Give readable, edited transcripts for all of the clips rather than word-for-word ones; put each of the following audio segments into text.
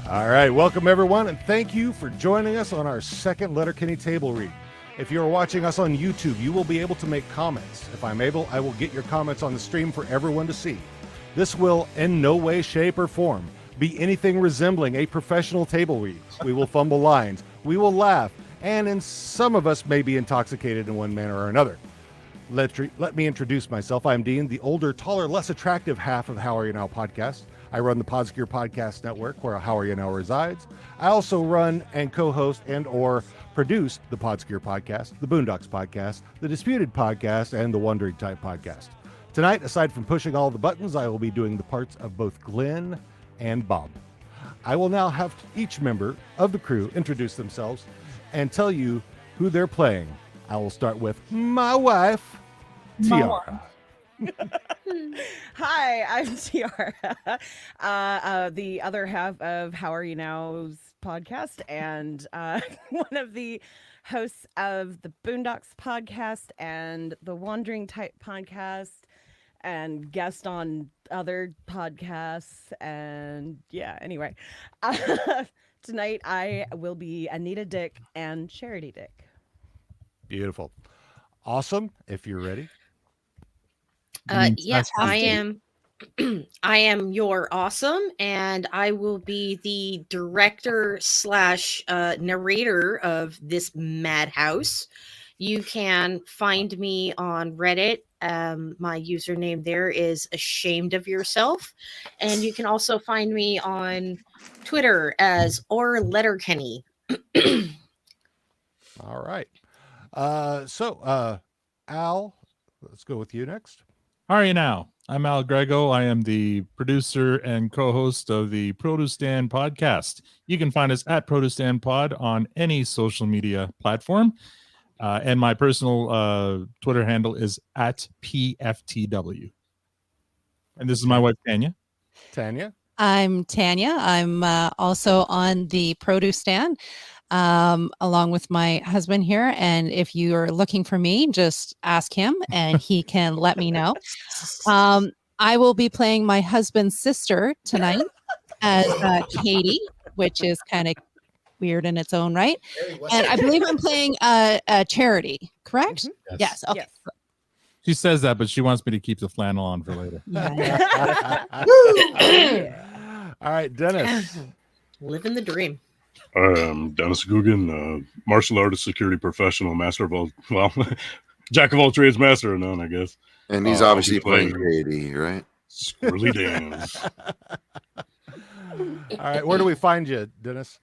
All right, welcome everyone, and thank you for joining us on our second Letterkenny table read. If you're watching us on YouTube, you will be able to make comments. If I'm able, I will get your comments on the stream for everyone to see. This will, in no way, shape, or form, be anything resembling a professional table read. We will fumble lines, we will laugh, and some of us may be intoxicated in one manner or another. Let me introduce myself. I'm Dean, the older, taller, less attractive half of How Are You Now podcast. I run the Podscure Podcast Network, where How Are You Now resides. I also run and co-host and or produce the Podscure Podcast, the Boondocks Podcast, the Disputed Podcast, and the Wandering Type Podcast. Tonight, aside from pushing all the buttons, I will be doing the parts of both Glenn and Bob. I will now have each member of the crew introduce themselves and tell you who they're playing. I will start with my wife, Tiara. Hi, I'm Tiara, the other half of How Are You Now's podcast, and one of the hosts of the Boondocks podcast and the Wandering Type podcast, and guest on other podcasts. And yeah, anyway, tonight I will be Anita Dyck and Charity Dyck. Beautiful. Awesome. If you're ready. Yes, I am. I am your awesome, and I will be the director / narrator of this madhouse. You can find me on Reddit. My username there is Ashamed of Yourself, and you can also find me on Twitter as or Letterkenny. All right. So Al, let's go with you next. How are you now? I'm Al Grego. I am the producer and co-host of the Produce Stand podcast. You can find us at Produce Stand Pod on any social media platform. And my personal Twitter handle is at PFTW. And this is my wife, Tanya. Tanya? I'm Tanya. I'm also on the Produce Stand, along with my husband here. And if you are looking for me, just ask him and he can let me know. I will be playing my husband's sister tonight as Katie, which is kind of weird in its own right. And I believe I'm playing a Charity, correct? Mm-hmm. Yes. Okay. Yes. She says that, but she wants me to keep the flannel on for later. All right, Dennis. Living the dream. I'm Dennis Gugin, martial artist, security professional, master of all, well, jack of all trades, master of none, I guess. And he's obviously playing Katie, right? Squirrely dance. All right, where do we find you, Dennis?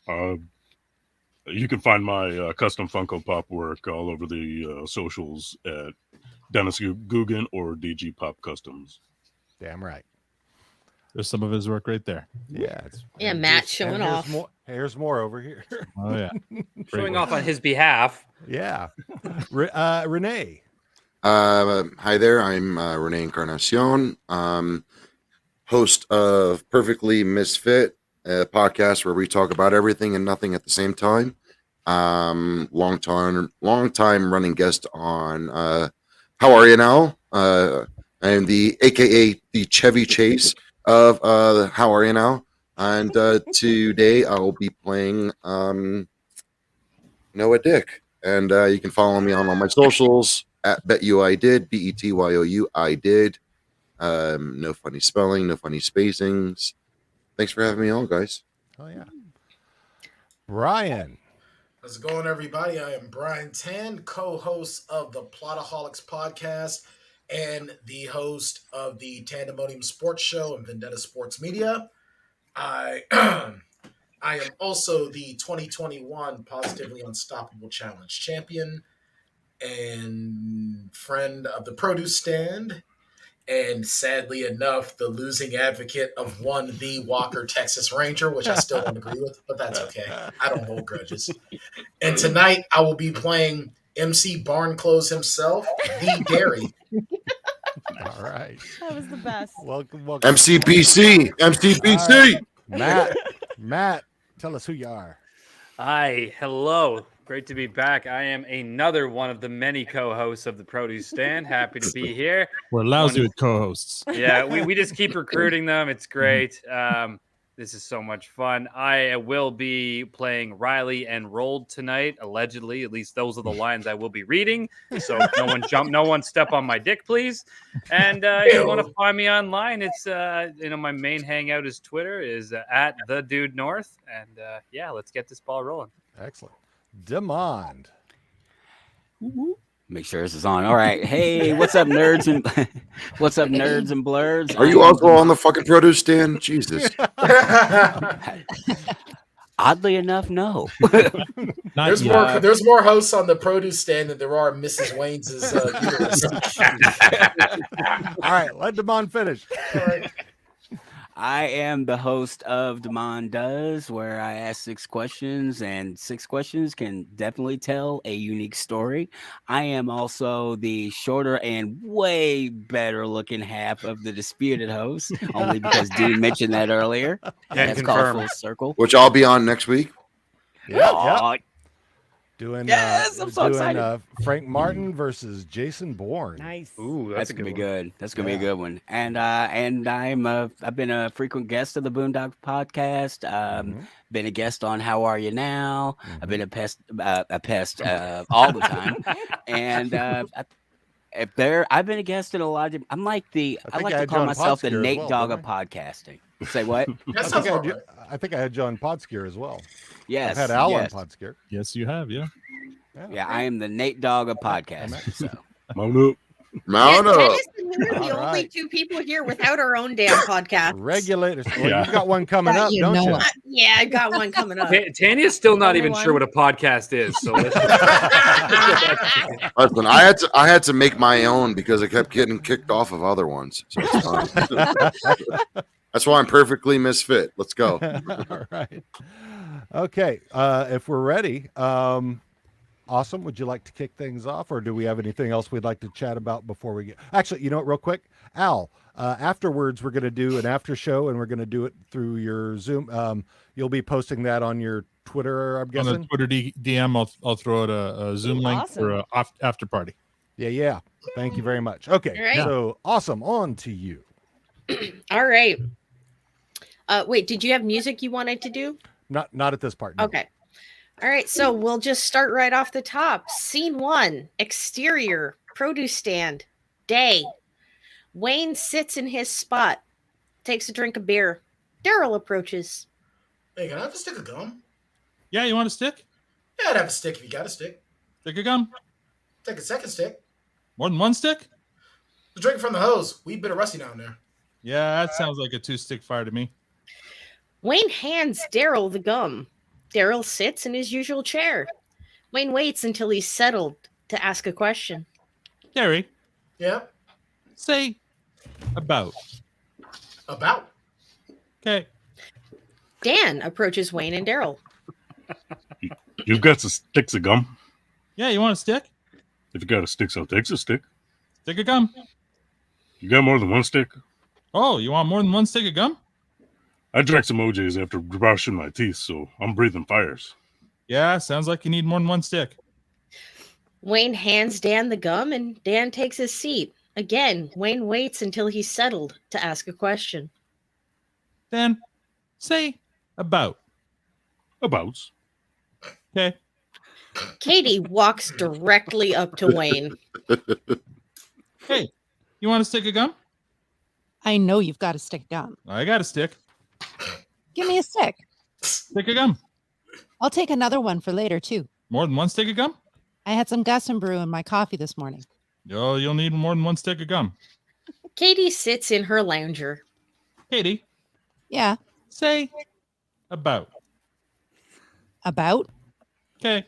You can find my custom Funko Pop work all over the socials at Dennis Gugin or DG Pop Customs. Damn right. There's some of his work right there. Yeah, Matt showing off. Here's more over here. Oh, yeah. Showing off on his behalf. Yeah. Rene. Hi there. I'm Rene Encarnacion, host of Perfectly Misfit, a podcast where we talk about everything and nothing at the same time. Long time running guest on How Are You Now? I'm the AKA the Chevy Chase of How Are You Now? And today I will be playing Noah Dyck. And you can follow me on all my socials at BetYouIDid, BETYOU I did. No funny spelling, no funny spacings. Thanks for having me on, guys. Oh yeah. Bryan. How's it going, everybody? I am Bryan Tann, co-host of the Plotaholics podcast and the host of the Tandemonium Sports Show and Vendetta Sports Media. I am also the 2021 Positively Unstoppable Challenge champion and friend of the Produce Stand, and sadly enough, the losing advocate of the Walker Texas Ranger, which I still don't agree with, but that's okay. I don't hold grudges. And tonight I will be playing MC Barnclothes himself, the Dairy. All right. That was the best. Welcome. MCPC. Right. Matt, tell us who you are. Hi, hello. Great to be back. I am another one of the many co-hosts of the Produce Stand. Happy to be here. We're lousy with co-hosts. Yeah, we just keep recruiting them. It's great. This is so much fun. I will be playing Riley and Rolled tonight, allegedly. At least those are the lines I will be reading. So no one step on my dick, please. And if you want to find me online, it's my main hangout is Twitter, is at the Dude North. And yeah, let's get this ball rolling. Excellent. Demond. Make sure this is on. All right. Hey, what's up, nerds and what's up, nerds and blurs? Are you also on the fucking produce stand? Jesus. Oddly enough, no. There's more hosts on the produce stand than there are Mrs. Wayne's uterus. All right, let Demond finish. All right. I am the host of Demond Does, where I ask 6 questions, and 6 questions can definitely tell a unique story. I am also the shorter and way better looking half of the disputed host, only because Dean mentioned that earlier. That's called Full Circle. Which I'll be on next week. Yeah. Doing, yes, I'm so excited. Frank Martin versus Jason Bourne. Nice. Ooh, that's gonna be good. That's gonna be a good one. And I've been a frequent guest of the Boondocks podcast. Been a guest on How Are You Now? I've been a pest all the time. And I've been a guest in a lot of. I like to call myself the Nate Dogg of podcasting. Say what? I think I had John Podskier as well. Yes, I've had Alan Podskier. Yes, you have. Yeah. Yeah, I am the Nate Dogg of podcasting. So. Mount up. Dennis and me are the only 2 people here without our own damn podcast. Regulators. Well, you've got one coming up, don't you? Yeah, I got one coming up. Tanya's still not even sure what a podcast is. So let's Listen, I had to make my own because I kept getting kicked off of other ones. So it's fine. That's why I'm perfectly misfit. Let's go. All right. Okay. If we're ready, Awesome. Would you like to kick things off, or do we have anything else we'd like to chat about before we get? Actually, you know what? Real quick, Al. Afterwards, we're going to do an after show, and we're going to do it through your Zoom. You'll be posting that on your Twitter, I'm guessing. On the Twitter DM, I'll throw out a Zoom link for an after party. Yeah. Thank you very much. Okay, right. So awesome. On to you. All right. Wait, did you have music you wanted to do? Not at this part. No. Okay. All right, so we'll just start right off the top. Scene 1, exterior, produce stand, day. Wayne sits in his spot, takes a drink of beer. Daryl approaches. Hey, can I have a stick of gum? Yeah, you want a stick? Yeah, I'd have a stick if you got a stick. Stick of gum? Take a second stick. More than one stick? The drink from the hose. We a bit of rusty down there. Yeah, that sounds like a 2-stick fire to me. Wayne hands Daryl the gum. Daryl sits in his usual chair. Wayne waits until he's settled to ask a question. Gary. Yeah? Say about. About? Okay. Dan approaches Wayne and Daryl. You've got some sticks of gum. Yeah, you want a stick? If you got a stick, I'll take a stick. Stick of gum. You got more than one stick? Oh, you want more than one stick of gum? I drank some OJs after brushing my teeth, so I'm breathing fires. Yeah, sounds like you need more than one stick. Wayne hands Dan the gum, and Dan takes his seat. Again, Wayne waits until he's settled to ask a question. Dan, say about. Abouts. Okay. Katie walks directly up to Wayne. Hey, you want a stick of gum? I know you've got a stick of gum. I got a stick. Give me a stick. Stick of gum. I'll take another one for later, too. More than one stick of gum? I had some Gus and Brew in my coffee this morning. Oh, you'll need more than one stick of gum. Katie sits in her lounger. Katie. Yeah. Say about. About? Okay.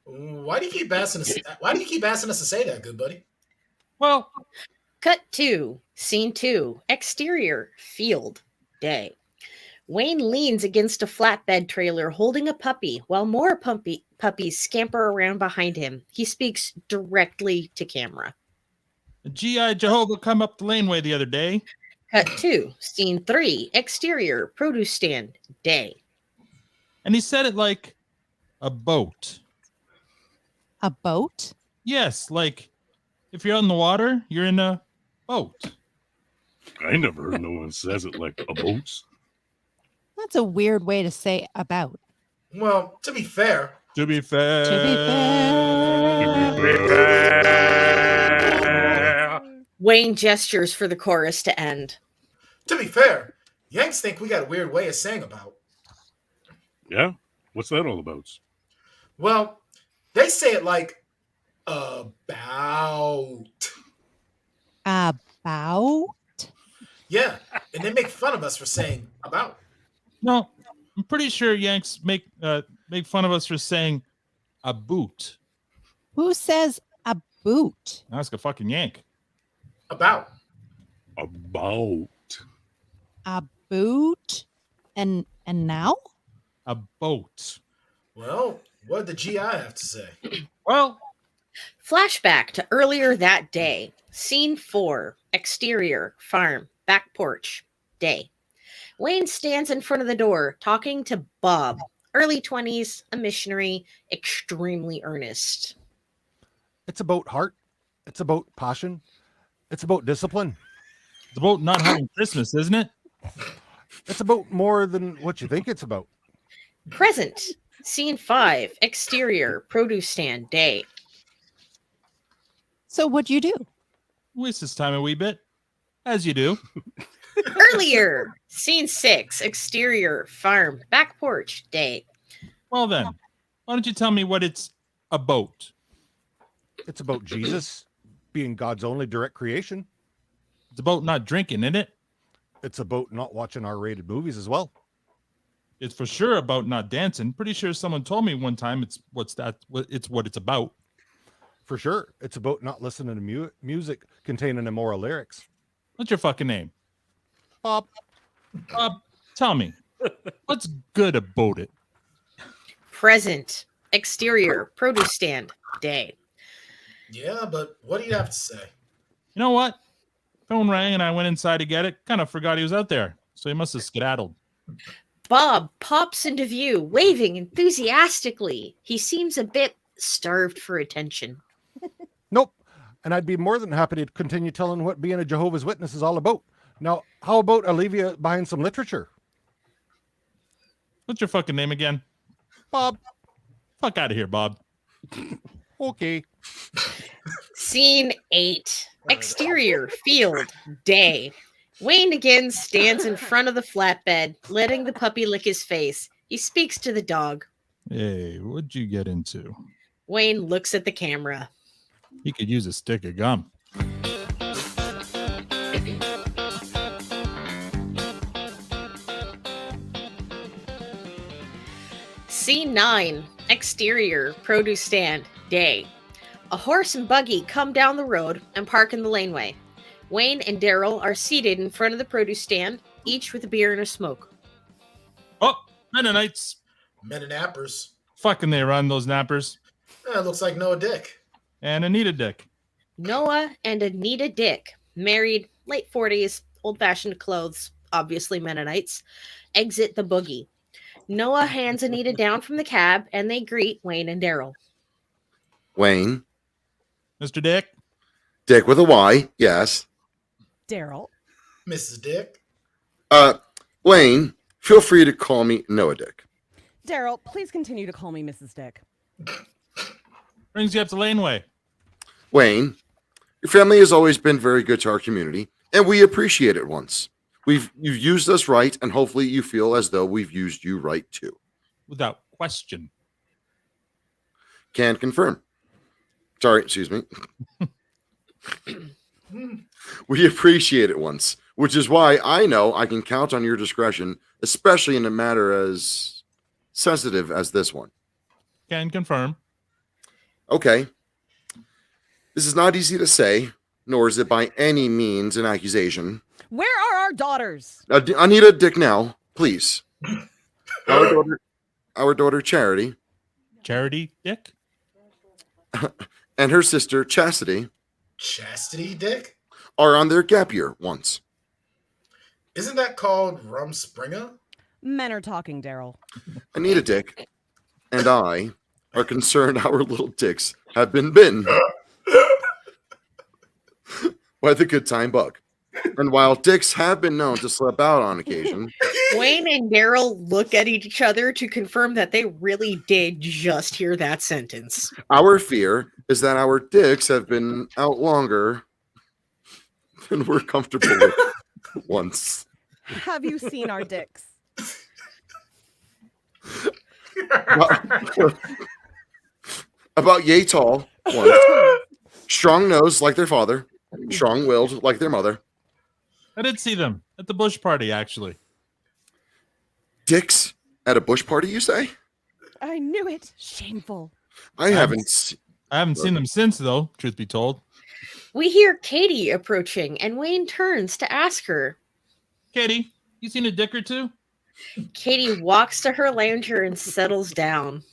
Why do you keep asking us? Why do you keep asking us to say that, good buddy? Well, Cut 2, scene 2, exterior, field, day. Wayne leans against a flatbed trailer holding a puppy while more puppies scamper around behind him. He speaks directly to camera. a GI Jehovah come up the laneway the other day. Cut 2, scene 3, exterior, produce stand, day. And he said it like a boat. A boat? Yes, like if you're out in the water, you're in a boat. I never heard no one says it like a boats. That's a weird way to say about. Well, to be fair, To be fair. To be fair. Wayne gestures for the chorus to end. Yanks think we got a weird way of saying about. Yeah? What's that all about? Well, they say it like about. About? Yeah, and they make fun of us for saying about. No, I'm pretty sure Yanks make fun of us for saying a boot. Who says a boot? Ask a fucking Yank. About. About. A boot? And now? A boat. Well, what did the GI have to say? Well, Flashback to earlier that day. Scene 4. Exterior. Farm. Back porch. Day. Wayne stands in front of the door talking to Bob. Early 20s, a missionary, extremely earnest. It's about heart. It's about passion. It's about discipline. it's about not having Christmas, isn't it? It's about more than what you think it's about. Present. Scene 5. Exterior. Produce stand. Day. So what'd you do? Waste his time a wee bit, as you do. Earlier. Scene 6. Exterior. Farm. Back porch. Day. Well then, why don't you tell me what it's about? It's about Jesus being God's only direct creation. It's about not drinking, isn't it? It's about not watching R-rated movies as well. It's for sure about not dancing. Pretty sure someone told me one time it's what it's about. For sure. It's about not listening to music containing immoral lyrics. What's your fucking name? Bob. Bob, tell me, what's good about it? Present. Exterior. Produce stand. Day. Yeah, but what do you have to say? You know what? Phone rang and I went inside to get it. Kind of forgot he was out there, so he must have skedaddled. Bob pops into view, waving enthusiastically. He seems a bit starved for attention. Nope. And I'd be more than happy to continue telling what being a Jehovah's Witness is all about. Now, how about I leave you behind some literature? What's your fucking name again? Bob. Fuck out of here, Bob. Okay. Scene 8. Exterior. Field. Day. Wayne again stands in front of the flatbed, letting the puppy lick his face. He speaks to the dog. Hey, what'd you get into? Wayne looks at the camera. He could use a stick of gum. Scene 9. Exterior. Produce stand. Day. A horse and buggy come down the road and park in the laneway. Wayne and Daryl are seated in front of the produce stand, each with a beer and a smoke. Oh, Mennonites. Men and nappers. Fucking they run, those nappers. Looks like Noah Dyck. And Anita Dyck. Noah and Anita Dyck, married, late 40s, old-fashioned clothes, obviously Mennonites, exit the buggy. Noah hands Anita down from the cab, and they greet Wayne and Daryl. Wayne. Mr. Dyck. Dick with a Y, yes. Daryl. Mrs. Dyck. Wayne, feel free to call me Noah Dyck. Daryl, please continue to call me Mrs. Dyck. Brings you up to Laneway. Wayne, your family has always been very good to our community, and we appreciate it once. You've used us right, and hopefully you feel as though we've used you right too. Without question. Can confirm. Sorry, excuse me. We appreciate it once, which is why I know I can count on your discretion, especially in a matter as sensitive as this one. Can confirm. Okay. This is not easy to say, nor is it by any means an accusation. Where are our daughters? Anita Dyck now, please. Our daughter Charity. Charity Dyck? And her sister Chastity. Chastity Dyck? Are on their gap year once. Isn't that called Rumspringa? Men are talking, Daryl. Anita Dyck and I are concerned our little dicks have been bitten by the good time bug. And while dicks have been known to slip out on occasion, Wayne and Daryl look at each other to confirm that they really did just hear that sentence. our fear is that our dicks have been out longer than we're comfortable with once. Have you seen our dicks? About yay tall, once. Strong nosed like their father, strong willed like their mother. I did see them at the Bush party, actually. Dicks at a bush party, you say? I knew it. Shameful. I haven't. I haven't seen them since, though, truth be told. We hear Katie approaching, and Wayne turns to ask her. Katie, you seen a dick or two? Katie walks to her lounger and settles down.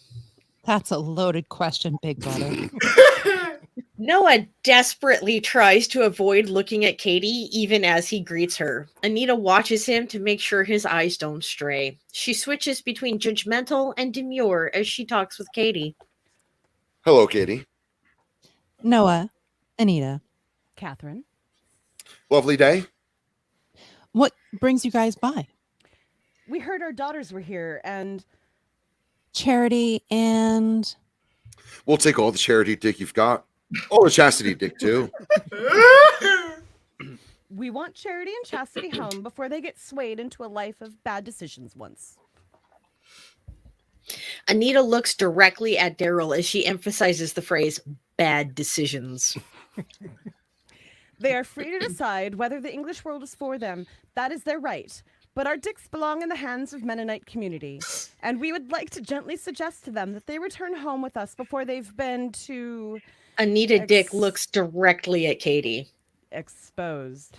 That's a loaded question, Big Brother. Noah desperately tries to avoid looking at Katie even as he greets her. Anita watches him to make sure his eyes don't stray. She switches between judgmental and demure as she talks with Katie. Hello, Katie. Noah, Anita, Catherine. Lovely day. what brings you guys by? We heard our daughters were here, and Charity and We'll take all the charity dick you've got. Oh, the chastity dick, too. we want Charity and Chastity home before they get swayed into a life of bad decisions once. Anita looks directly at Daryl as she emphasizes the phrase bad decisions. They are free to decide whether the English world is for them. That is their right. But our dicks belong in the hands of Mennonite community. And we would like to gently suggest to them that they return home with us before they've been too Anita Dyck looks directly at Katie. exposed.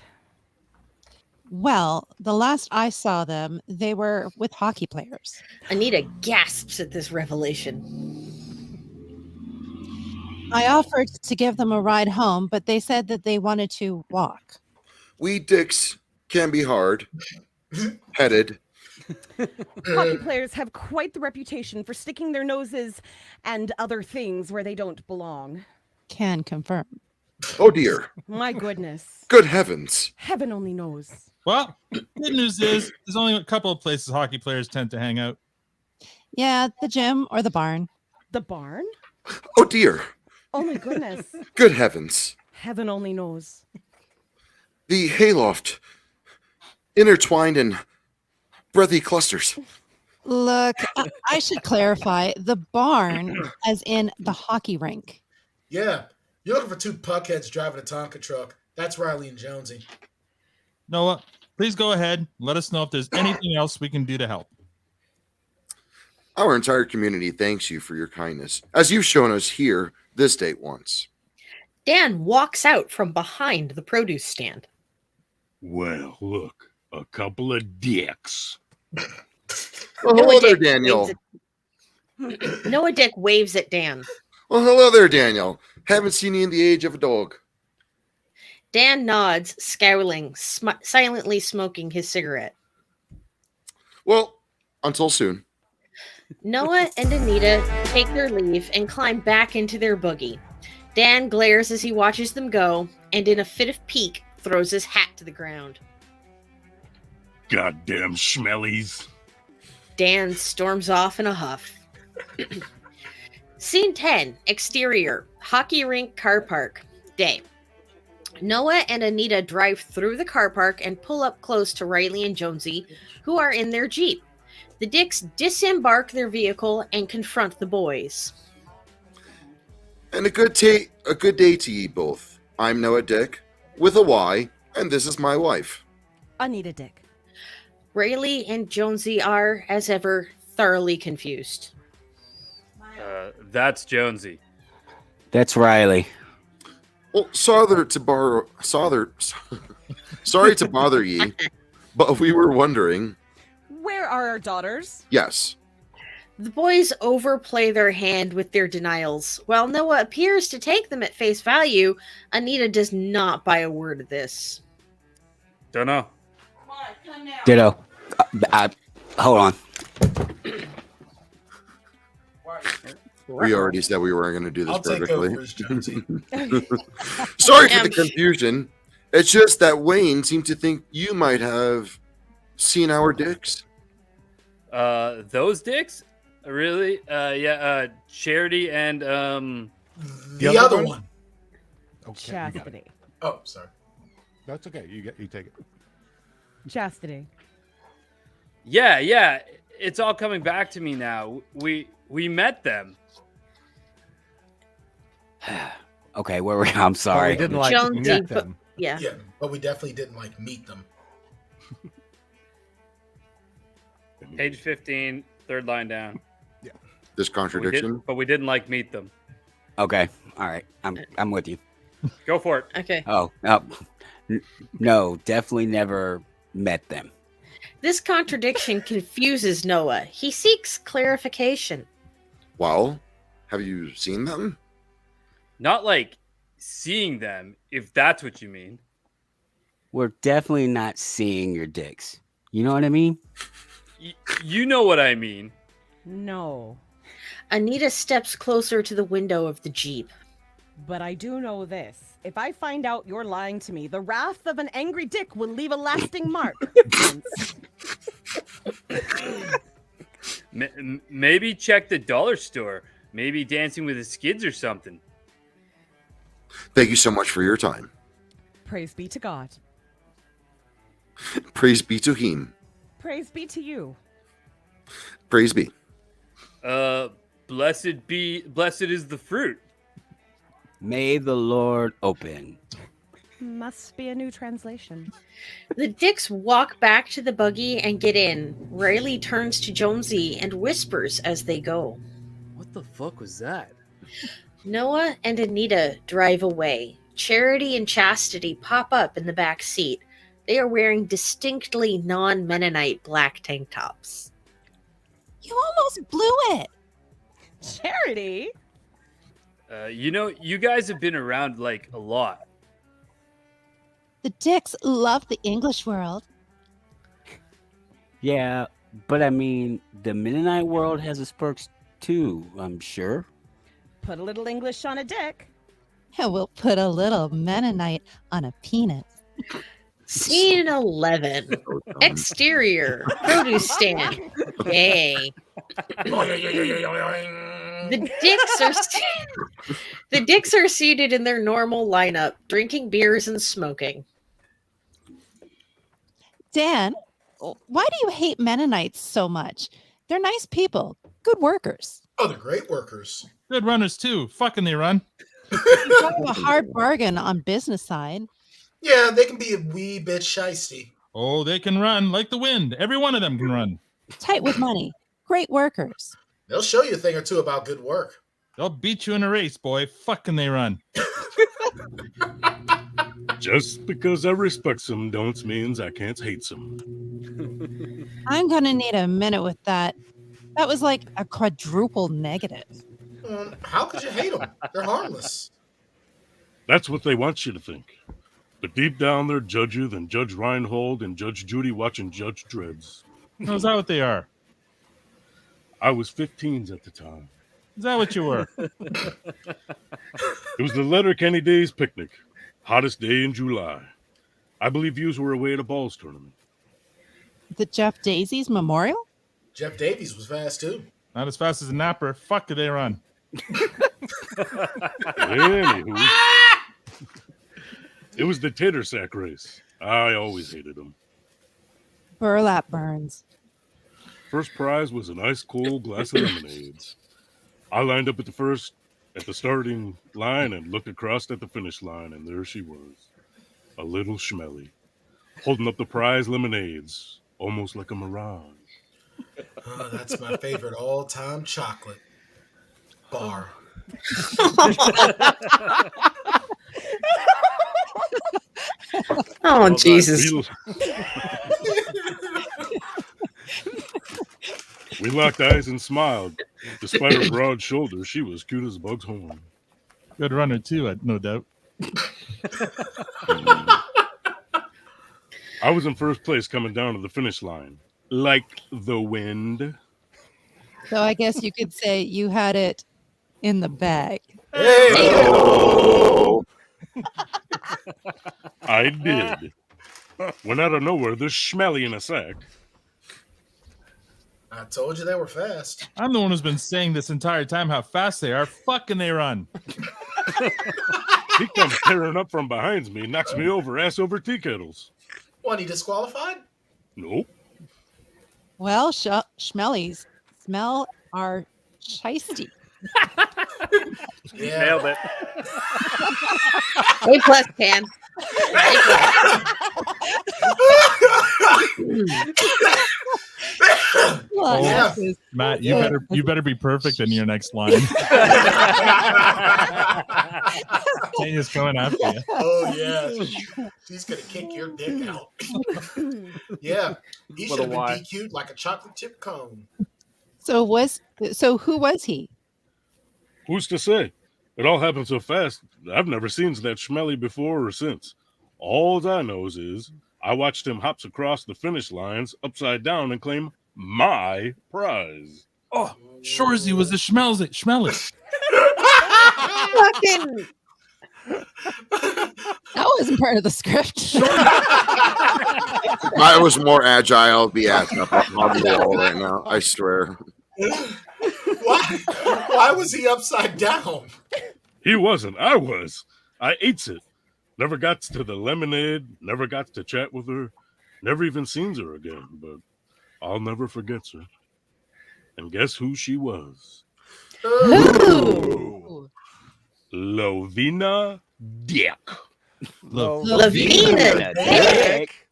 well, the last I saw them, they were with hockey players. Anita gasps at this revelation. I offered to give them a ride home, but they said that they wanted to walk. We dicks can be hard headed. Hockey players have quite the reputation for sticking their noses and other things where they don't belong. Can confirm. Oh, dear. My goodness. Good heavens. Heaven only knows. Well, good news is there's only a couple of places hockey players tend to hang out. Yeah, the gym or the barn. The barn? Oh, dear. Oh my goodness. Good heavens. Heaven only knows. The hayloft intertwined in breathy clusters. Look, I should clarify the barn as in the hockey rink. Yeah, you're looking for two puckheads driving a Tonka truck. That's Riley and Jonesy. Noah, please go ahead. Let us know if there's anything else we can do to help. Our entire community thanks you for your kindness, as you've shown us here this date once. Dan walks out from behind the produce stand. Well, look, a couple of dicks. Oh, hello there, Daniel. Noah Dyck waves at Dan. Well, hello there, Daniel. Haven't seen you in the age of a dog. Dan nods, scowling, silently smoking his cigarette. Well, until soon. Noah and Anita take their leave and climb back into their buggy. Dan glares as he watches them go, and in a fit of pique, throws his hat to the ground. Goddamn schmellies. Dan storms off in a huff. Scene 10, exterior, hockey rink car park, day. Noah and Anita drive through the car park and pull up close to Riley and Jonesy, who are in their Jeep. The Dicks disembark their vehicle and confront the boys. And a good day to ye both. I'm Noah Dyck, with a Y, and this is my wife. Anita Dyck. Riley and Jonesy are, as ever, thoroughly confused. That's Jonesy. That's Riley. Well, sorry to bother ye, but we were wondering. Where are our daughters? Yes. The boys overplay their hand with their denials. While Noah appears to take them at face value, Anita does not buy a word of this. Don't know. Ditto. Hold on. We already said we weren't going to do this I'll take perfectly. over as Jonesy. Sorry for the confusion. It's just that Wayne seemed to think you might have seen our dicks. Those dicks? Really? Yeah. Charity and The other one. Okay, you got it. Chastity. Oh, sorry. That's okay. You take it. Chastity. Yeah. It's all coming back to me now. We met them. Okay, where were we? I'm But sorry. we didn't like Jonesy, meet but- them. Yeah. Yeah, but we definitely didn't like meet them. Page 15, third line down. This But contradiction. we didn't like meet them. Okay, all right. I'm with you. Go for it. Okay. Oh, no, no, definitely never met them. This contradiction confuses Noah. He seeks clarification. Well, have you seen them? Not like seeing them, if that's what you mean. We're definitely not seeing your dicks. You know what I mean? You know what I mean. No. Anita steps closer to the window of the Jeep. But I do know this. If I find out you're lying to me, the wrath of an angry dick will leave a lasting mark. Maybe check the dollar store. Maybe Dancing with the Skids or something. Thank you so much for your time. Praise be to God. Praise be to him. Praise be to you. Praise be. Blessed is the fruit. May the Lord open. Must be a new translation. The Dicks walk back to the buggy and get in. Riley turns to Jonesy and whispers as they go. What the fuck was that? Noah and Anita drive away. Charity and Chastity pop up in the back seat. They are wearing distinctly non-Mennonite black tank tops. You almost blew it. Charity? You guys have been around like a lot. The Dicks love the English world. Yeah, but I mean, the Mennonite world has its perks too, I'm sure. Put a little English on a dick. And we'll put a little Mennonite on a penis. Scene 11. Exterior. Produce stand. Yay. The Dicks are seated in their normal lineup, drinking beers and smoking. Dan, why do you hate Mennonites so much? They're nice people, good workers. Oh, they're great workers. Good runners too. Fucking they run. You drive a hard bargain on business side. Yeah, they can be a wee bit shisty. Oh, they can run like the wind. Every one of them can run. Tight with money, great workers. They'll show you a thing or two about good work. They'll beat you in a race, boy. Fucking they run. Just because I respect some don't means I can't hate some. I'm gonna need a minute with that. That was like a quadruple negative. How could you hate them? They're harmless. That's what they want you to think. But deep down, they're judgier than Judge Reinhold and Judge Judy watching Judge Dreads. Is that what they are? I was 15s at the time. Is that what you were? It was the Letterkenny Days picnic. Hottest day in July. I believe yous were away at a balls tournament. The Jeff Daisies Memorial? Jeff Davies was fast too. Not as fast as a napper. Fuck, do they run? Anywho, it was the tater sack race. I always hated them. Burlap burns. First prize was an ice cold glass of lemonades. I lined up at the starting line and looked across at the finish line, and there she was, a little schmelly, holding up the prize lemonades, almost like a mirage. Oh, that's my favorite all-time chocolate bar. Oh, Well, Jesus. We locked eyes and smiled. Despite her broad shoulders, she was cute as a bug's horn. Good runner too, no doubt. I was in first place coming down to the finish line, like the wind. So I guess you could say you had it in the bag. Hey! I did. Went out of nowhere, this schmelly in a sack. I told you they were fast. I'm the one who's been saying this entire time how fast they are. Fucking they run. He comes tearing up from behind me, knocks me over, ass over tea kettles. What, he disqualified? Nope. Well, Schmellies smell are shisty. Yeah. Nailed it. A plus, Tan. Well, Yeah. Matt, you better be perfect in your next line. Tanya's coming after you. Oh, yeah. She's going to kick your dick out. Yeah. He With should a have been Y. DQ'd like a chocolate chip cone. So who was he? Who's to say? It all happened so fast, I've never seen that schmelly before or since. All I knows is I watched him hops across the finish lines upside down and claim my prize. Oh, Shorzy was the schmelly. Fucking That wasn't part of the script. I was more agile. Be ass up on the wall right now. I swear. Why was he upside down? He wasn't. I was. I ate it. Never got to the lemonade. Never got to chat with her. Never even seen her again. But I'll never forget her. And guess who she was? Ooh. Lovina Dyck. Lavina Dick.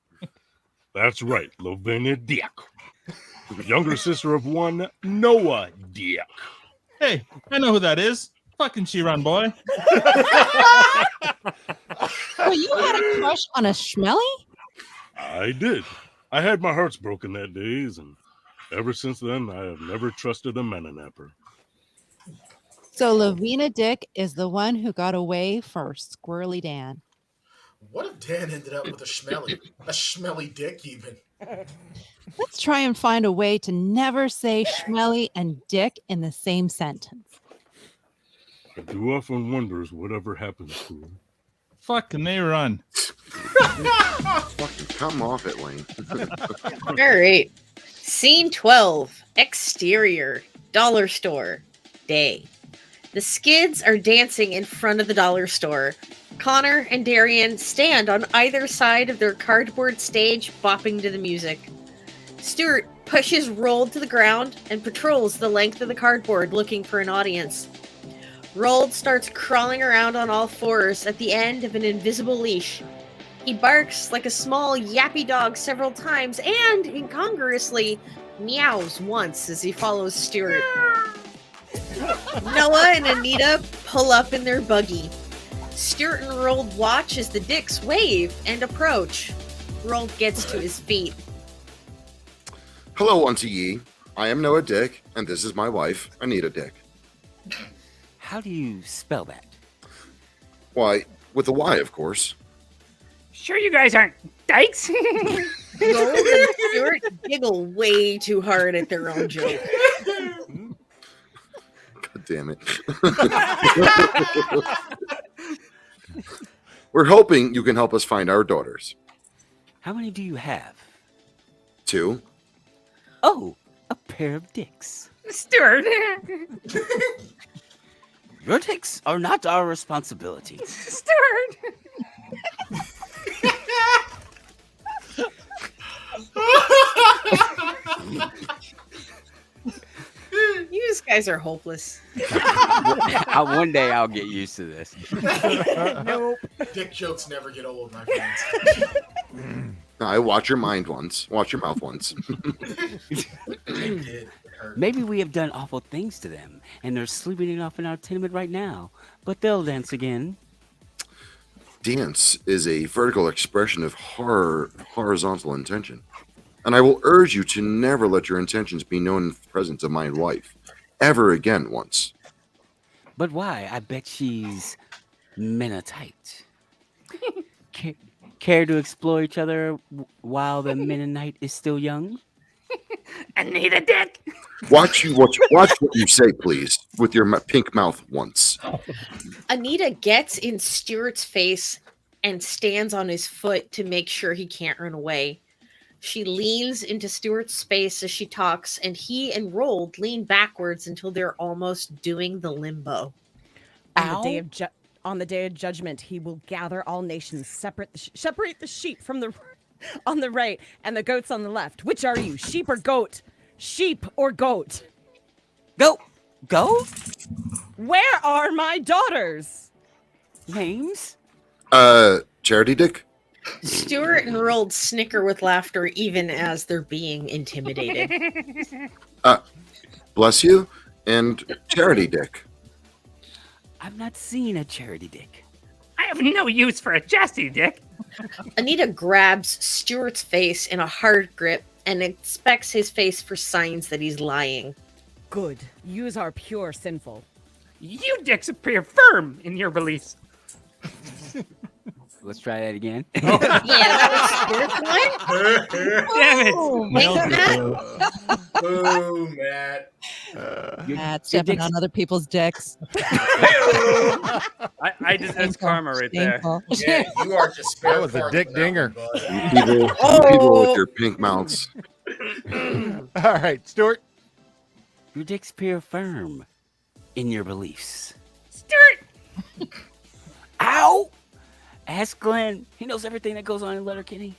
That's right, Lovina Dyck. Younger sister of one, Noah Dyck. Hey, I know who that is. Fucking She-Run boy. Oh, you had a crush on a Schmelly? I did. I had my hearts broken that days, and ever since then, I have never trusted a mananapper. So Lavina Dick is the one who got away for Squirrely Dan. What if Dan ended up with a schmelly dick even? Let's try and find a way to never say Schmelly and Dick in the same sentence. I do often wonders whatever happens to her. Fucking they run. Fucking come off it, Wayne. All right. Scene 12. Exterior. Dollar store. Day. The Skids are dancing in front of the dollar store. Connor and Darian stand on either side of their cardboard stage, bopping to the music. Stuart pushes Rold to the ground and patrols the length of the cardboard looking for an audience. Rold starts crawling around on all fours at the end of an invisible leash. He barks like a small yappy dog several times and, incongruously, meows once as he follows Stuart. Noah and Anita pull up in their buggy. Stuart and Rold watch as the Dicks wave and approach. Rold gets to his feet. Hello unto ye. I am Noah Dyck, and this is my wife, Anita Dyck. How do you spell that? Why, with a Y, of course. Sure, you guys aren't dykes. Rold and Stuart giggle way too hard at their own joke. God damn it. We're hoping you can help us find our daughters. How many do you have? 2. Oh, a pair of dicks. Stuart. Your dicks are not our responsibility. Stuart. You guys are hopeless. One day I'll get used to this. Nope. Dick jokes never get old, my friends. I watch your mind once. Watch your mouth once. It hurt. Maybe we have done awful things to them, and they're sleeping it off in our tenement right now. But they'll dance again. Dance is a vertical expression of horizontal intention. And I will urge you to never let your intentions be known in the presence of my wife. Ever again once. But why? I bet she's Mennonite. Care to explore each other while the Mennonite is still young? Anita Dick. Watch what you say, please, with your pink mouth once. Anita gets in Stuart's face and stands on his foot to make sure he can't run away. She leans into Stuart's space as she talks, and he and Rold lean backwards until they're almost doing the limbo. On the day of judgment, he will gather all nations, separate the sheep from the on the right and the goats on the left. Which are you, sheep or goat? Sheep or goat? Go. Where are my daughters? Names? Charity Dick? Stuart and Rold snicker with laughter even as they're being intimidated. Bless you. And Charity Dick. I've not seen a Charity Dick. I have no use for a chastity dick. Anita grabs Stuart's face in a hard grip and inspects his face for signs that he's lying. Good. Yous are pure sinful. You dicks appear firm in your beliefs. Let's try that again. Yeah, that was Stuart's line. Damn it. Boo, Matt. Matt stepping on other people's dicks. I just that's karma right there. Shameful. Yeah, you are just That was a dick dinger. People with your pink mouths. All right, Stuart. Your dicks appear firm in your beliefs. Stuart. Ow! Ask Glenn. He knows everything that goes on in Letterkenny.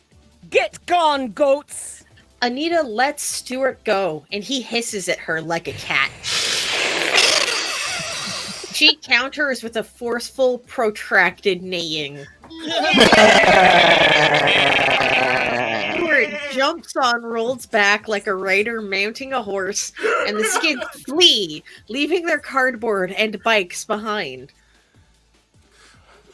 Get gone, goats! Anita lets Stuart go, and he hisses at her like a cat. She counters with a forceful, protracted neighing. Stuart jumps on Rold's back like a rider mounting a horse, and the skids flee, leaving their cardboard and bikes behind.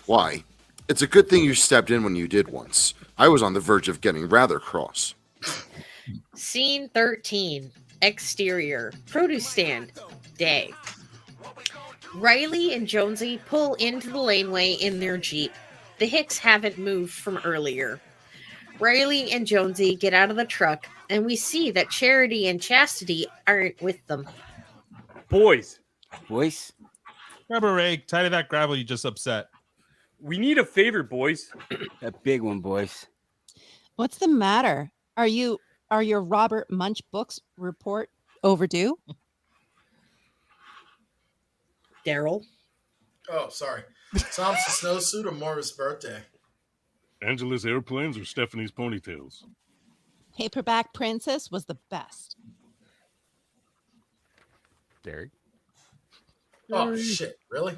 Why? It's a good thing you stepped in when you did once. I was on the verge of getting rather cross. Scene 13. Exterior. Produce stand. Day. Riley and Jonesy pull into the laneway in their Jeep. The Hicks haven't moved from earlier. Riley and Jonesy get out of the truck, and we see that Charity and Chastity aren't with them. Boys, Voice? Grab a rake, tidy that gravel you just upset. we need a favor, boys. A big one, boys. What's the matter? Are your Robert Munch books report overdue? Daryl. Oh, sorry. Thompson's snowsuit or Morris' birthday? Angela's airplanes or Stephanie's ponytails? Paperback Princess was the best. Derek. Oh, shit. Really?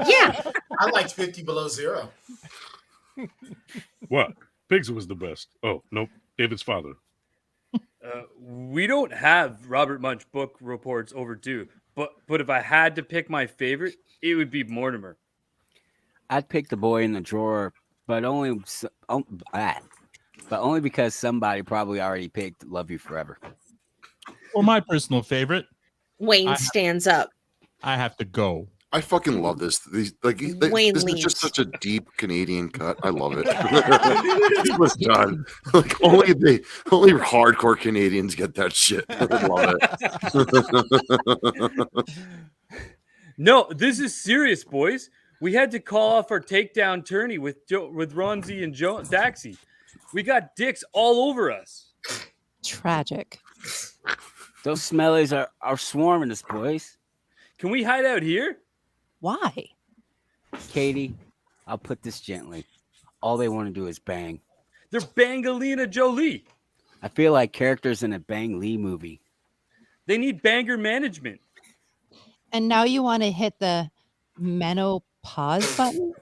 Yeah. I liked 50 Below Zero. What? Pigs was the best. Oh, nope. David's father. We don't have Robert Munch book reports overdue, but if I had to pick my favorite, it would be Mortimer. I'd pick The Boy in the Drawer, but only because somebody probably already picked Love You Forever. Well, my personal favorite, Wayne stands up. I have to go. I fucking love this. Wayne this is leaves. just such a deep Canadian cut. I love it. It was done. Like only hardcore Canadians get that shit. I love it. No, this is serious, boys. We had to call off our takedown tourney with Ronzi and Daxie. We got dicks all over us. Tragic. Those smellies are swarming us, boys. Can we hide out here? Why? Katie, I'll put this gently. All they want to do is bang. They're Bangalina Jolie. I feel like characters in a Bang Lee movie. They need banger management. And now you want to hit the menopause button?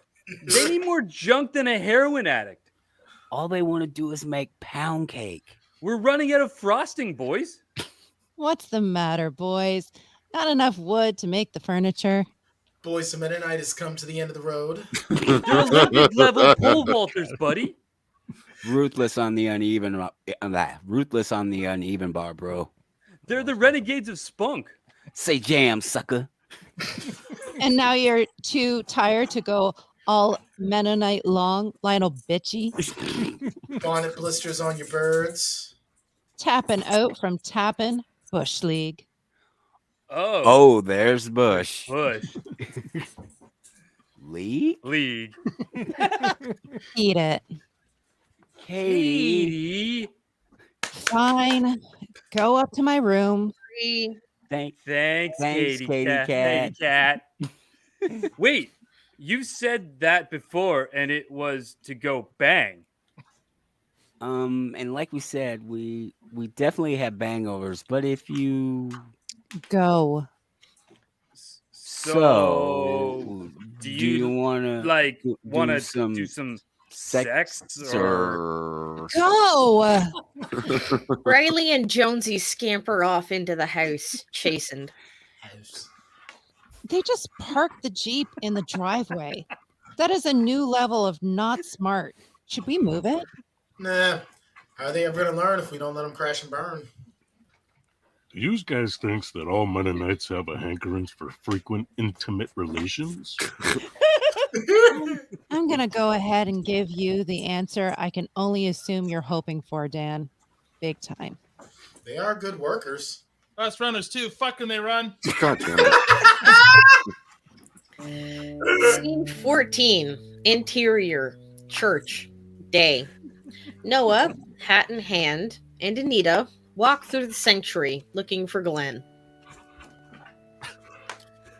They need more junk than a heroin addict. All they want to do is make pound cake. We're running out of frosting, boys. What's the matter, boys? Not enough wood to make the furniture. Boys, the Mennonite has come to the end of the road. They're Olympic level pole vaulters, buddy. Ruthless on the uneven bar, bro. They're the renegades of spunk. Say jam, sucker. And now you're too tired to go all Mennonite long, Lionel bitchy. Bonnet blisters on your birds. Tapping out from Tapping Bush League. Oh, there's Bush. Bush. League? League. Eat it. Katie. Fine. Go up to my room. Thanks, Katie Katie Cat. Cat. Katie Cat. Wait, you said that before, and it was to go bang. And like we said, we definitely have bangovers, but if you Go. so do you you want to like do want to some do some sex sex or Go. Riley and Jonesy scamper off into the house, chastened. They just parked the Jeep in the driveway. That is a new level of not smart. Should we move it? Nah. How are they ever going to learn if we don't let them crash and burn? Do you guys think that all Mennonites have a hankerings for frequent intimate relations? I'm going to go ahead and give you the answer I can only assume you're hoping for, Dan. Big time. They are good workers. Us runners too. Fucking they run. God damn it. Scene 14. Interior. Church. Day. Noah, hat in hand, and Anita walk through the sanctuary looking for Glenn.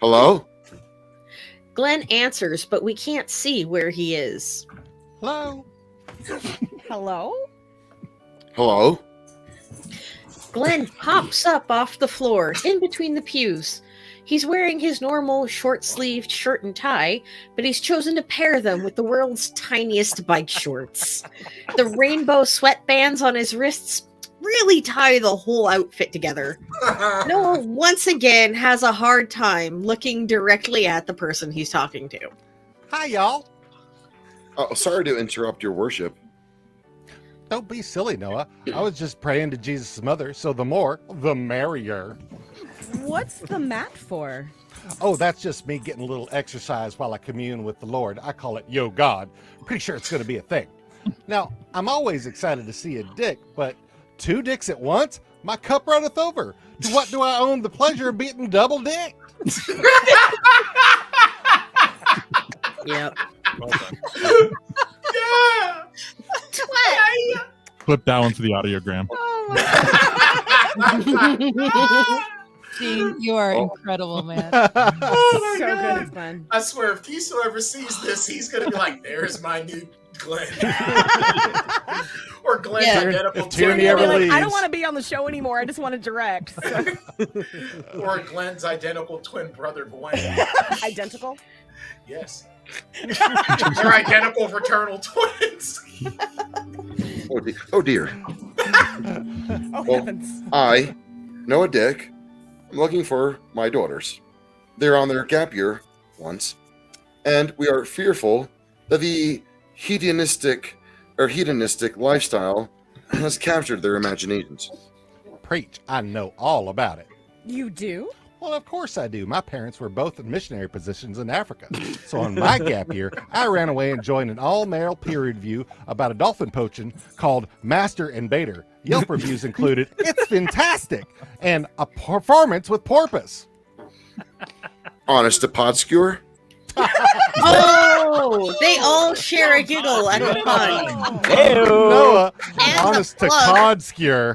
Hello? Glenn answers, but we can't see where he is. Hello? Hello? Hello? Glenn pops up off the floor in between the pews. He's wearing his normal short-sleeved shirt and tie, but he's chosen to pair them with the world's tiniest bike shorts. The rainbow sweatbands on his wrists really tie the whole outfit together. Noah once again has a hard time looking directly at the person he's talking to. Hi, y'all. Oh, sorry to interrupt your worship. Don't be silly, Noah. I was just praying to Jesus' mother, so the more, the merrier. What's the mat for? Oh, that's just me getting a little exercise while I commune with the Lord. I call it Yo God. Pretty sure it's going to be a thing. Now, I'm always excited to see a dick, but 2 dicks at once? My cup runneth over. To what do I own the pleasure of being double dick? Yep. Yeah! Clip that one for the audiogram. Gene, you are incredible, man. Oh my So God. good, it's fun. I swear, if Kiesel ever sees this, he's going to be like, there's my new Glenn. Or Glenn's Yeah. identical If Tierney twin. ever Be like, I leaves. don't want to be on the show anymore. I just want to direct. So, Or Glenn's identical twin brother, Gwen. identical. Yes. They're identical fraternal twins. Oh dear. Oh, Well, heavens. I know a dick. I'm looking for my daughters. They're on their gap year once, and we are fearful that the hedonistic lifestyle has captured their imaginations. Preach. I know all about it. You do? Well, of course I do. My parents were both in missionary positions in Africa. So on my gap year, I ran away and joined an all-male peer review about a dolphin poaching called Master and Baiter. Yelp reviews included, it's fantastic, and a performance with porpoise. Honest to pot skewer? Oh, they all share a giggle at the pun. Noah, And the honest to plug. cod skewer.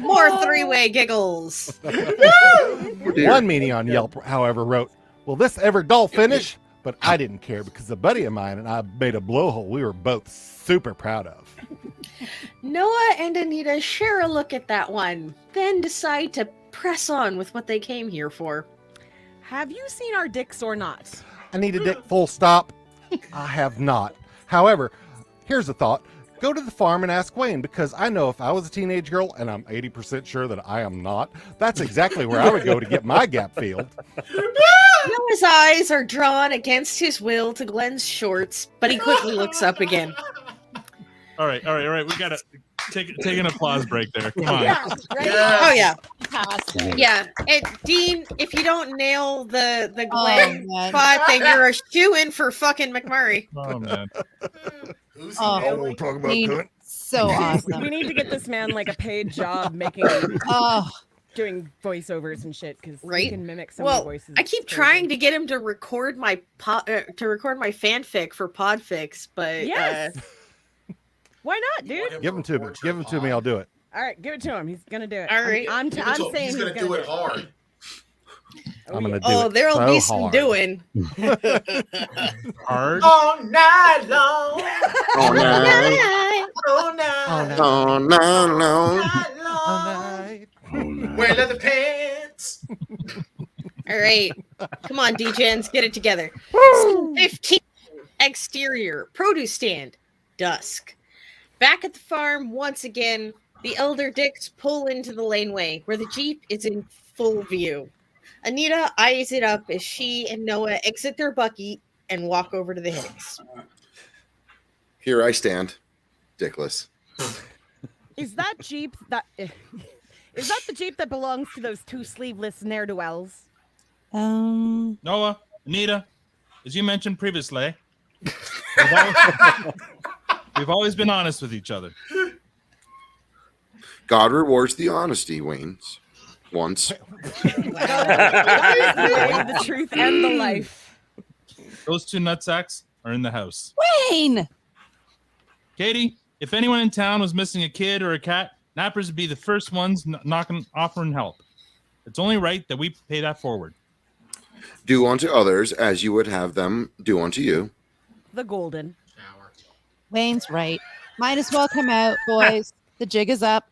More three-way giggles. Oh, dear. One meanie on Yelp, however, wrote, will this ever dull finish? But I didn't care because a buddy of mine and I made a blowhole we were both super proud of. Noah and Anita share a look at that one, then decide to press on with what they came here for. Have you seen our dicks or not? I need a dick, full stop. I have not. However, here's a thought. Go to the farm and ask Wayne, because I know if I was a teenage girl, and I'm 80% sure that I am not, that's exactly where I would go to get my gap filled. Noah's eyes are drawn against his will to Glenn's shorts, but he quickly looks up again. All right. We gotta take an applause break there. Come on. Yeah, right? Yes. Oh yeah, Fantastic. yeah. And Dean, if you don't nail the Oh, Glenn man. spot, then you're a shoe in for fucking McMurray. Oh man. Who's he Oh. nailing? Talk about Dean, cunt. So awesome. We need to get this man like a paid job making Oh, doing voiceovers and shit because he Right? can mimic some Well, voices. I keep trying to get him to record my my fanfic for Podfix, but Yes. Why not, You want dude? him Give him to me. report Give your him to me. pod? I'll do it. All right, give it to him. He's gonna do it. All right. I'm Give it to him. saying He's gonna do it hard. I'm gonna do oh, it. there'll so be some hard. doing. Hard. All night long. Oh no! All night. Oh no! No! Night All long. night. Oh, no. Wear leather pants. All right. Come on, DJs, get it together. 15. Exterior. Produce stand. Dusk. Back at the farm, once again, the elder Dicks pull into the laneway where the Jeep is in full view. Anita eyes it up as she and Noah exit their bucky and walk over to the Hicks. Here I stand, dickless. Is that Jeep that is that the Jeep that belongs to those two sleeveless ne'er-do-wells? Noah, Anita, as you mentioned previously, we've always been honest with each other. God rewards the honesty, Waynes. Once. The truth and the life. Those two nutsacks are in the house. Wayne. Katie, if anyone in town was missing a kid or a cat, Nappers would be the first ones offering help. It's only right that we pay that forward. Do unto others as you would have them do unto you. The golden. Shower. Wayne's right. Might as well come out, boys. The jig is up.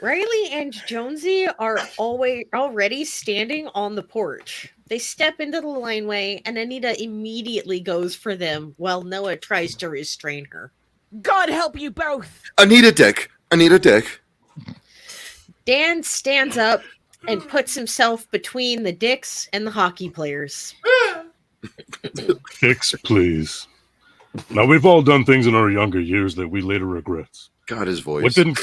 Riley and Jonesy are already standing on the porch. They step into the laneway, and Anita immediately goes for them while Noah tries to restrain her. God help you both. Anita Dick. Anita Dick. Dan stands up and puts himself between the Dicks and the hockey players. Fix, please. Now, we've all done things in our younger years that we later regret. God, his voice. What didn't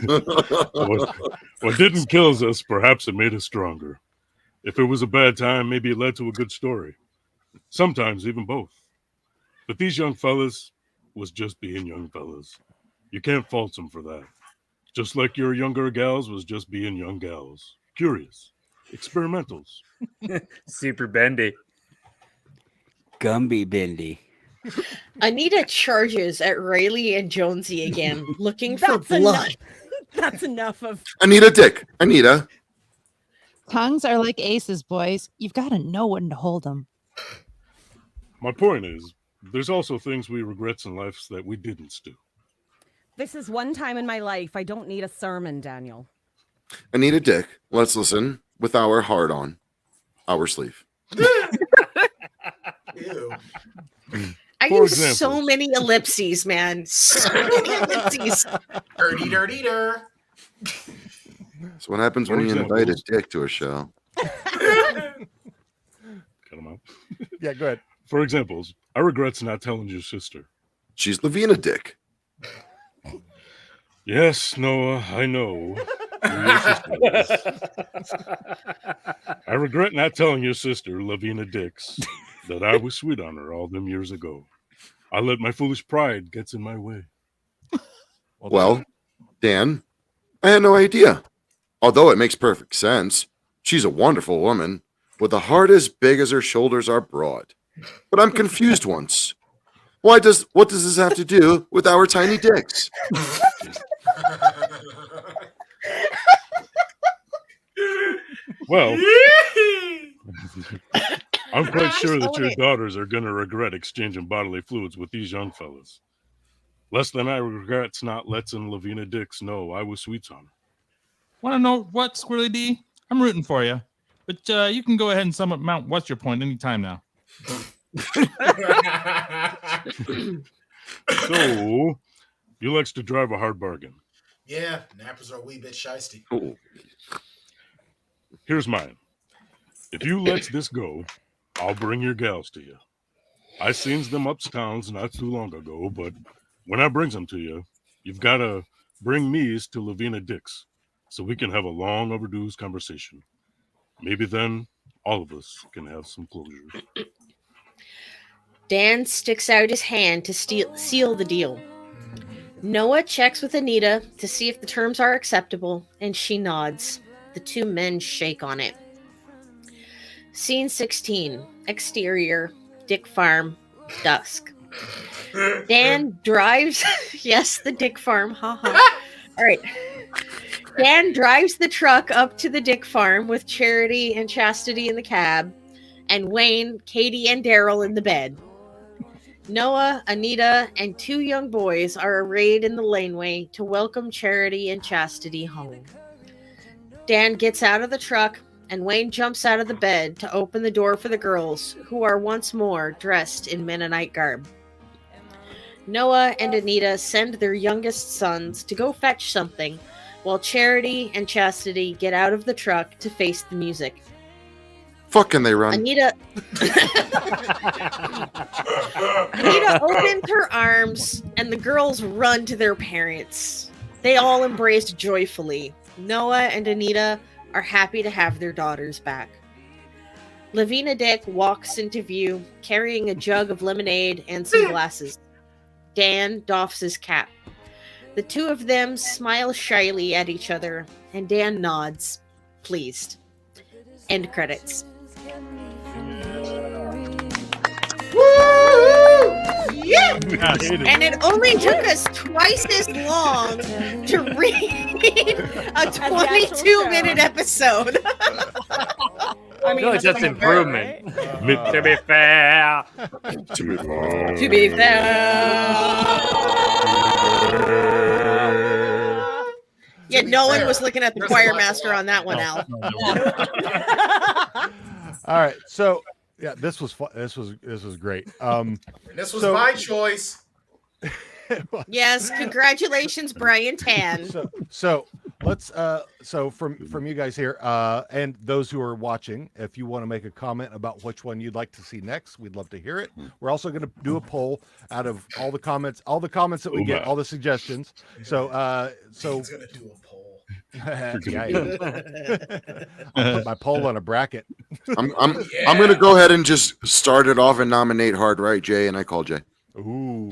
what didn't kill us, perhaps it made us stronger. If it was a bad time, maybe it led to a good story. Sometimes even both. But these young fellas was just being young fellas. You can't fault them for that. Just like your younger gals was just being young gals. Curious. Experimentals. Super bendy. Gumby Bendy. Anita charges at Riley and Jonesy again, looking for blood. That's enough of Anita Dick. Anita. Tongues are like aces, boys. You've got to know when to hold them. My point is, there's also things we regret in life that we didn't do. this is one time in my life. I don't need a sermon, Daniel. Anita Dick. Let's listen with our heart on our sleeve. Ew. I For use example. so many ellipses, man. So many ellipses. Dirty, dirty, dir. That's what happens when For you example. invite a dick to a show. Cut 'em out. Yeah, go ahead. For examples, I regret not telling your sister. She's Lavina Dick. Yes, Noah, I know. who your sister is. I regret not telling your sister, Lavina Dix, that I was sweet on her all them years ago. I let my foolish pride get in my way. Well, Dan, I had no idea. Although it makes perfect sense. She's a wonderful woman with a heart as big as her shoulders are broad. But I'm confused once. What does this have to do with our tiny dicks? Well, I'm quite I'm sure that selling your it. daughters are going to regret exchanging bodily fluids with these young fellas. Less than I regret not letting Lavina Dix know I was sweet on her. Want to know what, Squirrely D? I'm rooting for you. But you can go ahead and sum up Mount What's Your Point anytime now. So, you likes to drive a hard bargain. Yeah, nappers are a wee bit shisty. Oh, Here's mine. If you lets this go, I'll bring your gals to you. I seen them uptowns not too long ago, but when I brings them to you, you've got to bring me's to Lavina Dix so we can have a long overdue conversation. Maybe then all of us can have some closure. Dan sticks out his hand to seal the deal. Noah checks with Anita to see if the terms are acceptable, and she nods. The two men shake on it. Scene 16. Exterior. Dyck Farm. Dusk. Dan drives. Yes, the Dyck Farm. Haha. All right. Dan drives the truck up to the Dyck Farm with Charity and Chastity in the cab, and Wayne, Katie, and Daryl in the bed. Noah, Anita, and two young boys are arrayed in the laneway to welcome Charity and Chastity home. Dan gets out of the truck, and Wayne jumps out of the bed to open the door for the girls, who are once more dressed in Mennonite garb. Noah and Anita send their youngest sons to go fetch something, while Charity and Chastity get out of the truck to face the music. Fucking they run. Anita opens her arms, and the girls run to their parents. They all embraced joyfully. Noah and Anita are happy to have their daughters back. Lavina Dyck walks into view, carrying a jug of lemonade and some glasses. Dan doffs his cap. The two of them smile shyly at each other, and Dan nods, pleased. End credits. Yeah. And it only took us twice as long to read a 22-minute episode. I feel like that's improvement. To be fair. To be fair. Yeah, no one was looking at the choir master on that one, Al. All right, so yeah, this was fun. This was great. This was my choice. Yes, congratulations, Bryan Tann. So let's so from you guys here and those who are watching, if you want to make a comment about which one you'd like to see next, we'd love to hear it. We're also going to do a poll out of all the comments that we get, all the suggestions. So He's gonna do a poll. Yeah, I'll put my poll on a bracket. I'm gonna go ahead and just start it off and nominate Hard Right Jay, and I call Jay. Ooh.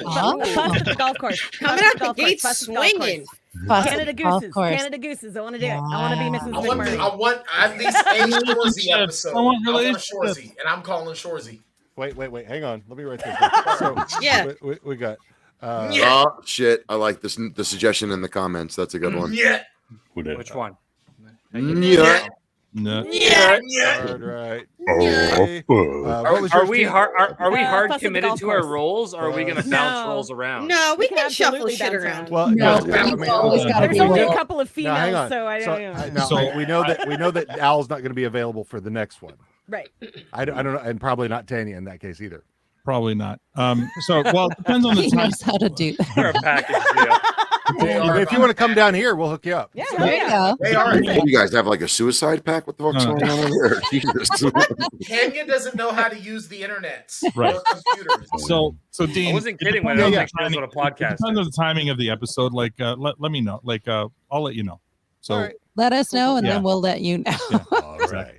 Golf course. Coming out the gate swinging. Canada Gooses. Canada Gooses. I want to do it. I want to be Mrs. McMurray. I want at least a Shorzy episode. I want Shorzy, and I'm calling Shorzy. Wait. Hang on. Let me write this down. So, yeah. We got. Oh shit! I like this. The suggestion in the comments. That's a good one. Yeah. Which one? Yeah. No. Yeah. Hard right. Are we hard Fuss committed golf to our course. roles, or are we gonna bounce No. rolls around? No, we can can shuffle absolutely shit bounce around. Well, No, I mean, always gotta There's be only a real. couple of no, hang females, on. so I don't know. So we know that Al's not going to be available for the next one. Right. I don't know, and probably not Tanya in that case either. Probably not. So, well, it depends on the He time. knows how to do that. We're a package deal. If you want to come down here, we'll hook you up. Yeah. There you go. They are. What, you guys have like a suicide pact? What the fuck's No. going on over there? Jesus. Kenya doesn't know how to use the internet Right. or computers. So Dean, I wasn't it kidding when depends I on was the like, she knows timing- what a podcast it depends on the timing of the episode. Like, let me know. Like, I'll let you know. So, All right. Let us know, and Yeah. then we'll let you know. All right.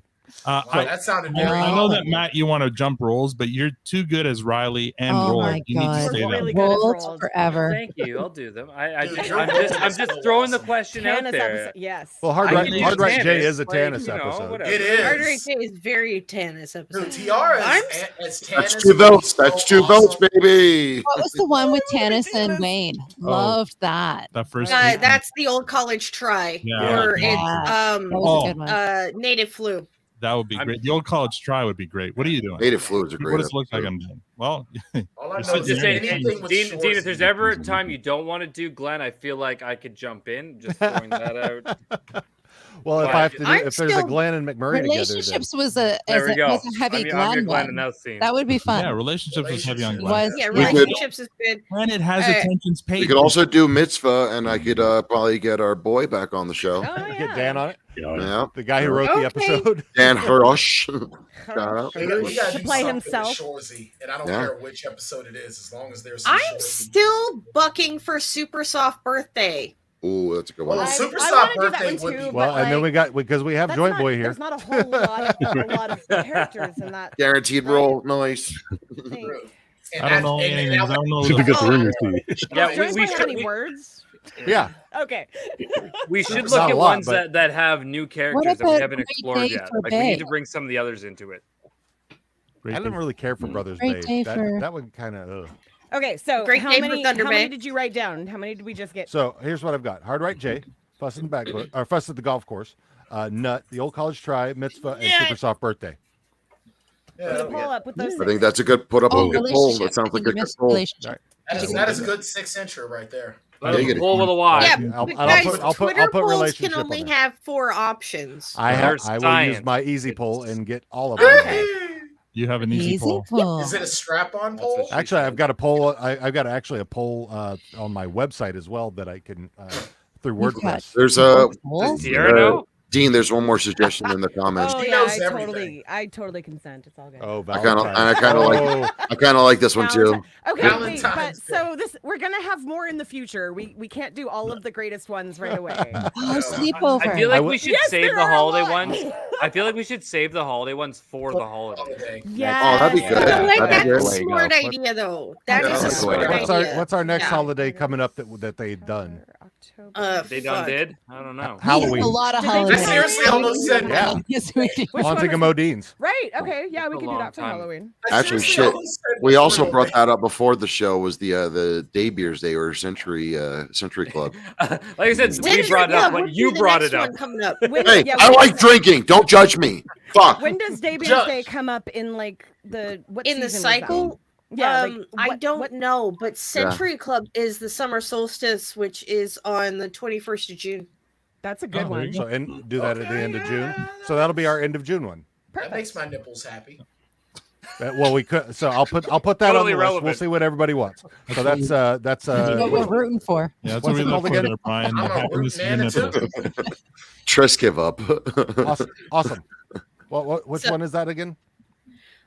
That sounded very I know that awful. Matt, you want to jump roles, but you're too good as Riley and Oh Roll. my You need to God. stay We're that really way. good at Rolls rolls. forever. Thank you. I'll do them. Dude, I'm just throwing the question out Tannis there. episode. Yes. Well, Hard I Right can use Jay Tannis, is a like, Tannis you know, episode. whatever. It is. Artery is very Tannis episode. Dude, Tiara I'm- as Tannis. That's two votes. That's two votes, baby. What was the one with Tannis and Wayne? Loved that. That first. That's the old college try, Yeah. or Yeah. it's That was a good one. native flu. That would be great. The old college try would be great. What are you doing? Native Flu is a great What does it look like episode. I'm doing? Well, All I You're know I'm is just saying, anything with Dean, Shorzy. if there's ever a time you don't want to do Glenn, I feel like I could jump in. Just throwing that out. Well, if I have to, I'm if there's a still- Glenn and McMurray together, then Relationships was a There we go. was a heavy I'm your Glenn Glenn in one. that scene. That would be fun. yeah, relationships was heavy on Glenn. Was Yeah, We could- relationships is good. And it has All right. attention's paid. We could also do Mitzvah, and I could probably get our boy back on the show. Oh, yeah. get Dan on it. Yeah, The guy who wrote the Okay. episode. Dan Hirosh. Shout out. We gotta To do play something with himself. Shorzy, and I don't Yeah. care which episode it is, as long as there's some I'm Shorzy. still bucking for Super Soft Birthday. Ooh, that's a good Well, one. a I- Super I Soft wanna do that Birthday one would too, be. Well, but, and then like, we got because we have That's Joint not- Boy here. There's not a whole lot of characters in that. Guaranteed Right? roll. Nice. thing. And I don't that's- know and anything. I don't know. Should the- have got the ring or two. Yeah, Do we have should. any words? Yeah. Okay. We should It's look not at a lot, ones but- that have new characters that we about haven't Great explored Day yet. for Like we need Bay? to bring some of the others into it. Great I didn't thing. really care for Brothers Great day Bay. for- That one kind of. Okay, so Great day for Thunder how many Bay. did you write down? How many did we just get? So here's what I've got: Hard Right J, Fuss in the back, or Fuss at the golf course, Nut, the Old College Try, Mitzvah, and Super Soft Birthday. Put a poll up with those. I think that's a good put up Oh, a good poll. relationship. That sounds like a You good missed poll. relationship. That is a good 6 intro right there. Diggity. Pull with a Y. Yeah, I'll- but I'll guys, put- I'll put- Twitter I'll put polls relationship can on only there. have 4 options. There's I will science. use my easy poll and get all of them. You have an easy Easy poll. pull. Is it a strap-on That's what poll? she Actually, said. I've got a poll. I've got actually a poll on my website as well that I can through You've got- WordPress. There's a Polls? Does Sierra know? Dean. There's one more suggestion in the comments. Oh She yeah, knows I everything. totally consent. It's all good. Oh, I kinda Valentine's. like- I kind of like this one too. Valentine- Okay, wait, but Valentine's Day. so this we're gonna have more in the future. We can't do all of the greatest ones right away. Oh, sleepover. I feel I like w- we should Yes, save there the are a holiday lot. ones. I feel like we should save the holiday ones for the holiday. Okay. Yeah. Oh, that'd be good. I feel like That'd be that's good. a Way to smart go. idea, though. That Yeah, is a that's smart the way to What's go. idea. what's our next Yeah. holiday coming up that they've done? October. They done Fuck. did? I don't know. Halloween. A lot of Did they holidays. I seriously almost said Yeah. Yes, we do. Which Haunting one of was- Modine's. Right. Okay. Yeah, we A could do long that for time. Halloween. I Actually, seriously shit. almost said We also Memorial brought Day. that up before the show. Was the Day Beers Day or Century Club? Like I said, we Century brought it up, Club but would be you the brought next it up. one coming up. When, Hey, yeah, I when like does- drinking. Don't judge me. Fuck. When does Day Beers Judge. Day come up in like the what In the season is that? cycle, Yeah, like, I what- don't what- know, but Century Club is the summer solstice, which is on the 21st of June. That's a good Oh, there one. you So do that at the Okay, end of June. yeah. So that'll be our end of June one. That makes my nipples happy. Well, we could. So I'll put that Totally on the list. We'll relevant. see what everybody wants. So that's That's what we're rooting for. Yeah, that's What's what we it look called for again? there, Brian. I'm a Happiness root in man your too. nipples. Trust give up. awesome. Which So- one is that again?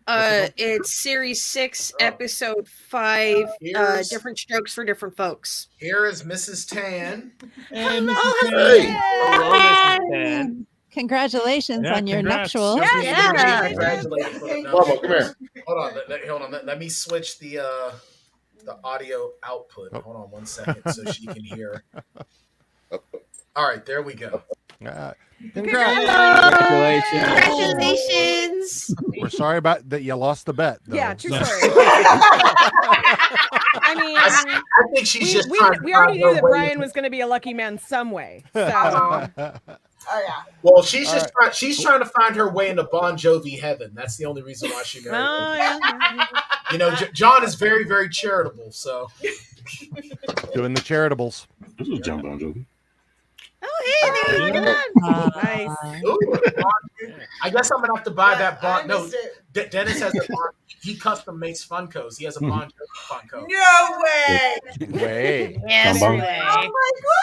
What's it It's series 6, episode 5, Here's- different strokes for different folks. Here is Mrs. Tan. And Hey. Hello, Mrs. Tan. Congratulations Yeah, on your congrats. nuptials. Just needs to be Yeah. congratulated for the Bravo, numbers. come here. Hold on. Hold on. Let me switch the audio output. Oh. Hold on 1 second so she can hear. All right, there we go. Congrats. Congratulations. Congratulations! We're sorry about that. You lost the bet. Though. Yeah, true So- story. I mean, I think she's just we trying to already find knew her that way Brian to- was going to be a lucky man some way. So Well, she's All just she's trying to find her way into Bon Jovi heaven. That's the only reason why she married him. oh, yeah. You know, John is very, very charitable. So Doing the charitables. This is John Bon Jovi. Oh, hey, there you go. Nice. ooh, I guess I'm gonna have to buy that Bon. No, Dennis has a Bon. He custom makes Funkos. He has a Bon Jovi Funko. No way! Way. Yes, Come on. way.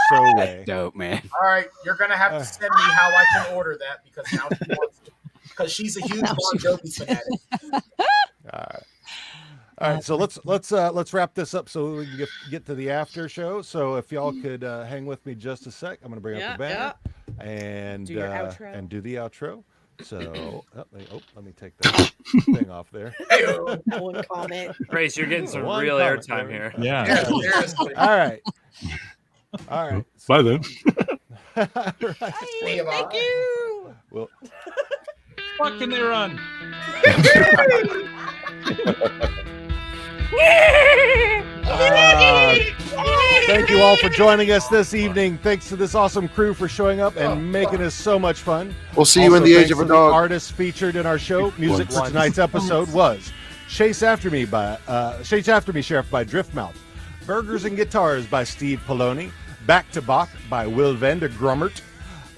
So way. Dope, man. All right, you're gonna have to send me how I can order that because now she wants to. Because she's a huge Now Bon she Jovi fanatic. All right, so let's wrap this up so we can get to the after show. So if y'all could hang with me just a sec, I'm going to bring up the banner and Do your outro. and do the outro. So let me take that thing off there. Hey-o. One comment. Grace, you're getting some One real comment, airtime baby. here. Yeah. Yeah, seriously. All right, all right. Bye then. All right. Thank you. Well, What can they run? thank you all for joining us this evening. Thanks to this awesome crew for showing up and making us so much fun. We'll see you in the Also, age of a thanks to the dog. artists featured in our show. Music for tonight's episode was Chase After Me, Sheriff by Driftmouth, Burgers and Guitars by Steve Poloni, Back to Bach by Will Vander Grummert,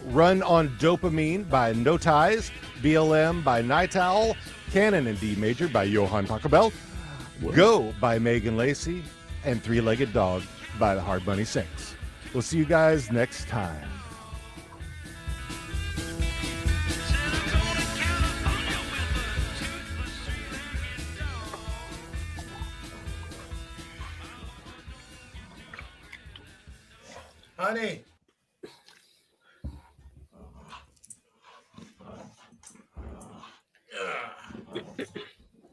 Run on Dopamine by No Ties, BLM by Night Owl, Canon in D Major by Johann Pachelbel, Go by Megan Lacey, and Three-Legged Dog by the Hard Bunny Six. We'll see you guys next time. Honey.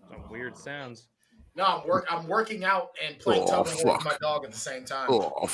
Some weird sounds. No, I'm working out and playing Oh, tug of war with fuck. my dog at the same time. Oh,